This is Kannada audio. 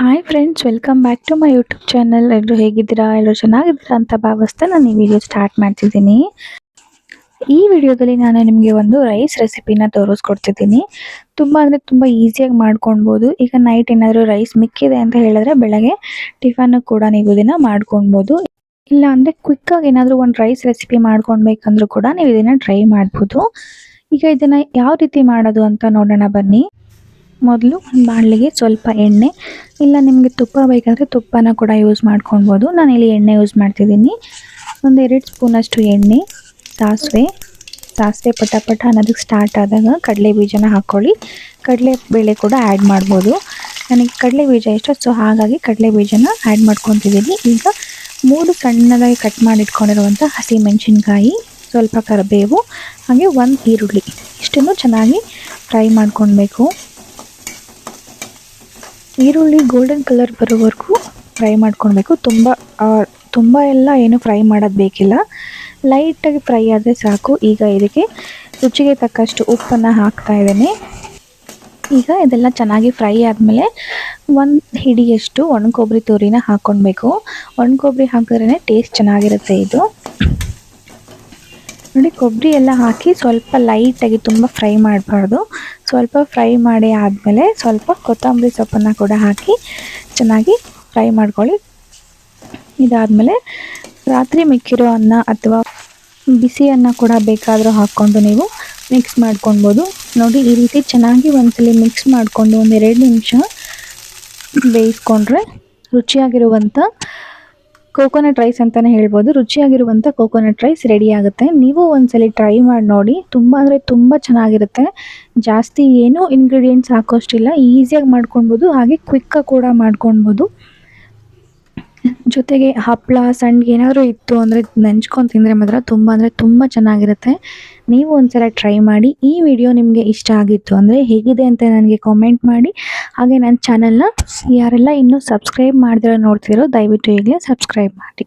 Hi friends, welcome back to my YouTube channel. ಎಲ್ಲರೂ ಹೇಗಿದ್ದೀರಾ? ಎಲ್ಲರೂ ಚೆನ್ನಾಗಿದ್ದೀರಾ ಅಂತ ಭಾವಿಸ್ತಾ ನಾನು ಈ ವಿಡಿಯೋ ಸ್ಟಾರ್ಟ್ ಮಾಡ್ತಿದ್ದೀನಿ. ಈ ವಿಡಿಯೋದಲ್ಲಿ ನಾನು ನಿಮಗೆ ಒಂದು ರೈಸ್ ರೆಸಿಪಿನ ತೋರಿಸ್ಕೊಡ್ತಿದ್ದೀನಿ. ತುಂಬ ಅಂದರೆ ತುಂಬ ಈಸಿಯಾಗಿ ಮಾಡ್ಕೊಳ್ಬೋದು. ಈಗ ನೈಟ್ ಏನಾದರೂ ರೈಸ್ ಮಿಕ್ಕಿದೆ ಅಂತ ಹೇಳಿದ್ರೆ ಬೆಳಗ್ಗೆ ಟಿಫನ್ ಕೂಡ ನೀವು ಇದನ್ನು ಮಾಡ್ಕೊಳ್ಬೋದು. ಇಲ್ಲ ಅಂದರೆ ಕ್ವಿಕ್ಕಾಗಿ ಏನಾದರೂ ಒಂದು ರೈಸ್ ರೆಸಿಪಿ ಮಾಡ್ಕೊಳ್ಬೇಕಂದ್ರೂ ಕೂಡ ನೀವು ಇದನ್ನು ಟ್ರೈ ಮಾಡ್ಬೋದು. ಈಗ ಇದನ್ನು ಯಾವ ರೀತಿ ಮಾಡೋದು ಅಂತ ನೋಡೋಣ ಬನ್ನಿ. ಮೊದಲು ಒಂದು ಬಾಣಲೆಗೆ ಸ್ವಲ್ಪ ಎಣ್ಣೆ, ಇಲ್ಲ ನಿಮಗೆ ತುಪ್ಪ ಬೇಕಂದರೆ ತುಪ್ಪನ ಕೂಡ ಯೂಸ್ ಮಾಡ್ಕೊಳ್ಬೋದು. ನಾನಿಲ್ಲಿ ಎಣ್ಣೆ ಯೂಸ್ ಮಾಡ್ತಿದ್ದೀನಿ. ಒಂದು 2 ಸ್ಪೂನಷ್ಟು ಎಣ್ಣೆ, ಸಾಸಿವೆ ಪಟ ಪಟ ಅನ್ನೋದಕ್ಕೆ ಸ್ಟಾರ್ಟ್ ಆದಾಗ ಕಡಲೆ ಬೀಜನ ಹಾಕ್ಕೊಳ್ಳಿ. ಕಡಲೆ ಬೇಳೆ ಕೂಡ ಆ್ಯಡ್ ಮಾಡ್ಬೋದು. ನನಗೆ ಕಡಲೆ ಬೀಜ ಇಷ್ಟ, ಸೊ ಹಾಗಾಗಿ ಕಡಲೆ ಬೀಜನ ಆ್ಯಡ್ ಮಾಡ್ಕೊತಿದ್ದೀನಿ. ಈಗ 3 ಸಣ್ಣದಾಗಿ ಕಟ್ ಮಾಡಿ ಇಟ್ಕೊಂಡಿರುವಂಥ ಹಸಿ ಮೆಣಸಿನ್ಕಾಯಿ, ಸ್ವಲ್ಪ ಕರಿಬೇವು, ಹಾಗೆ 1 ಈರುಳ್ಳಿ, ಇಷ್ಟನ್ನು ಚೆನ್ನಾಗಿ ಫ್ರೈ ಮಾಡ್ಕೊಳ್ಬೇಕು. ಈರುಳ್ಳಿ ಗೋಲ್ಡನ್ ಕಲರ್ ಬರೋವರೆಗೂ ಫ್ರೈ ಮಾಡ್ಕೊಳ್ಬೇಕು. ತುಂಬ ಎಲ್ಲ ಏನು ಫ್ರೈ ಮಾಡೋದು ಬೇಕಿಲ್ಲ, ಲೈಟಾಗಿ ಫ್ರೈ ಆದರೆ ಸಾಕು. ಈಗ ಇದಕ್ಕೆ ರುಚಿಗೆ ತಕ್ಕಷ್ಟು ಉಪ್ಪನ್ನು ಹಾಕ್ತಾ ಇದ್ದೇನೆ. ಈಗ ಇದೆಲ್ಲ ಚೆನ್ನಾಗಿ ಫ್ರೈ ಆದಮೇಲೆ 1 ಹಿಡಿಯಷ್ಟು ಒಣ ಕೊಬ್ಬರಿ ತುರಿನ ಹಾಕ್ಕೊಳ್ಬೇಕು. ಒಣ ಕೊಬ್ಬರಿ ಹಾಕಿದ್ರೇ ಟೇಸ್ಟ್ ಚೆನ್ನಾಗಿರುತ್ತೆ. ಇದು ನೋಡಿ, ಕೊಬ್ಬರಿ ಎಲ್ಲ ಹಾಕಿ ಸ್ವಲ್ಪ ಲೈಟಾಗಿ ತುಂಬ ಫ್ರೈ ಮಾಡಬಾರ್ದು. ಸ್ವಲ್ಪ ಫ್ರೈ ಮಾಡಿ ಆದಮೇಲೆ ಸ್ವಲ್ಪ ಕೊತ್ತಂಬರಿ ಸೊಪ್ಪನ್ನು ಕೂಡ ಹಾಕಿ ಚೆನ್ನಾಗಿ ಫ್ರೈ ಮಾಡ್ಕೊಳ್ಳಿ. ಇದಾದಮೇಲೆ ರಾತ್ರಿ ಮಿಕ್ಕಿರೋ ಅನ್ನ ಅಥವಾ ಬಿಸಿ ಅನ್ನ ಕೂಡ ಬೇಕಾದರೂ ಹಾಕ್ಕೊಂಡು ನೀವು ಮಿಕ್ಸ್ ಮಾಡ್ಕೊಳ್ಬೋದು. ನೋಡಿ, ಈ ರೀತಿ ಚೆನ್ನಾಗಿ ಒಂದ್ಸಲಿ ಮಿಕ್ಸ್ ಮಾಡಿಕೊಂಡು ಒಂದು 2 ನಿಮಿಷ ಬೇಯಿಸ್ಕೊಂಡ್ರೆ ರುಚಿಯಾಗಿರುವಂಥ ಕೋಕೋನಟ್ ರೈಸ್ ಅಂತಲೇ ಹೇಳ್ಬೋದು. ರುಚಿಯಾಗಿರುವಂಥ ಕೋಕೋನಟ್ ರೈಸ್ ರೆಡಿ ಆಗುತ್ತೆ. ನೀವು ಒಂದ್ಸಲಿ ಟ್ರೈ ಮಾಡಿ ನೋಡಿ. ತುಂಬ ಅಂದರೆ ತುಂಬ ಚೆನ್ನಾಗಿರುತ್ತೆ. ಜಾಸ್ತಿ ಏನೂ ಇಂಗ್ರೀಡಿಯೆಂಟ್ಸ್ ಹಾಕೋಷ್ಟಿಲ್ಲ, ಈಸಿಯಾಗಿ ಮಾಡ್ಕೊಳ್ಬೋದು, ಹಾಗೆ ಕ್ವಿಕ್ಕಾಗಿ ಕೂಡ ಮಾಡ್ಕೊಳ್ಬೋದು. ಜೊತೆಗೆ ಹಪ್ಪಳ, ಸಂಡಿಗೆ ಏನಾದರೂ ಇತ್ತು ಅಂದರೆ ನೆಂಚ್ಕೊಂಡು ತಿಂದರೆ ಮಾತ್ರ ತುಂಬ ಅಂದರೆ ತುಂಬ ಚೆನ್ನಾಗಿರುತ್ತೆ. ನೀವು ಒಂದ್ಸಲ ಟ್ರೈ ಮಾಡಿ. ಈ ವಿಡಿಯೋ ನಿಮಗೆ ಇಷ್ಟ ಆಗಿತ್ತು ಅಂದರೆ ಹೇಗಿದೆ ಅಂತ ನನಗೆ ಕಾಮೆಂಟ್ ಮಾಡಿ. ಹಾಗೆ ನನ್ನ ಚಾನಲ್ನ ಯಾರೆಲ್ಲ ಇನ್ನೂ ಸಬ್ಸ್ಕ್ರೈಬ್ ಮಾಡಿದಿರೋ ನೋಡ್ತಿರೋ ದಯವಿಟ್ಟು ಈಗಲೇ ಸಬ್ಸ್ಕ್ರೈಬ್ ಮಾಡಿ.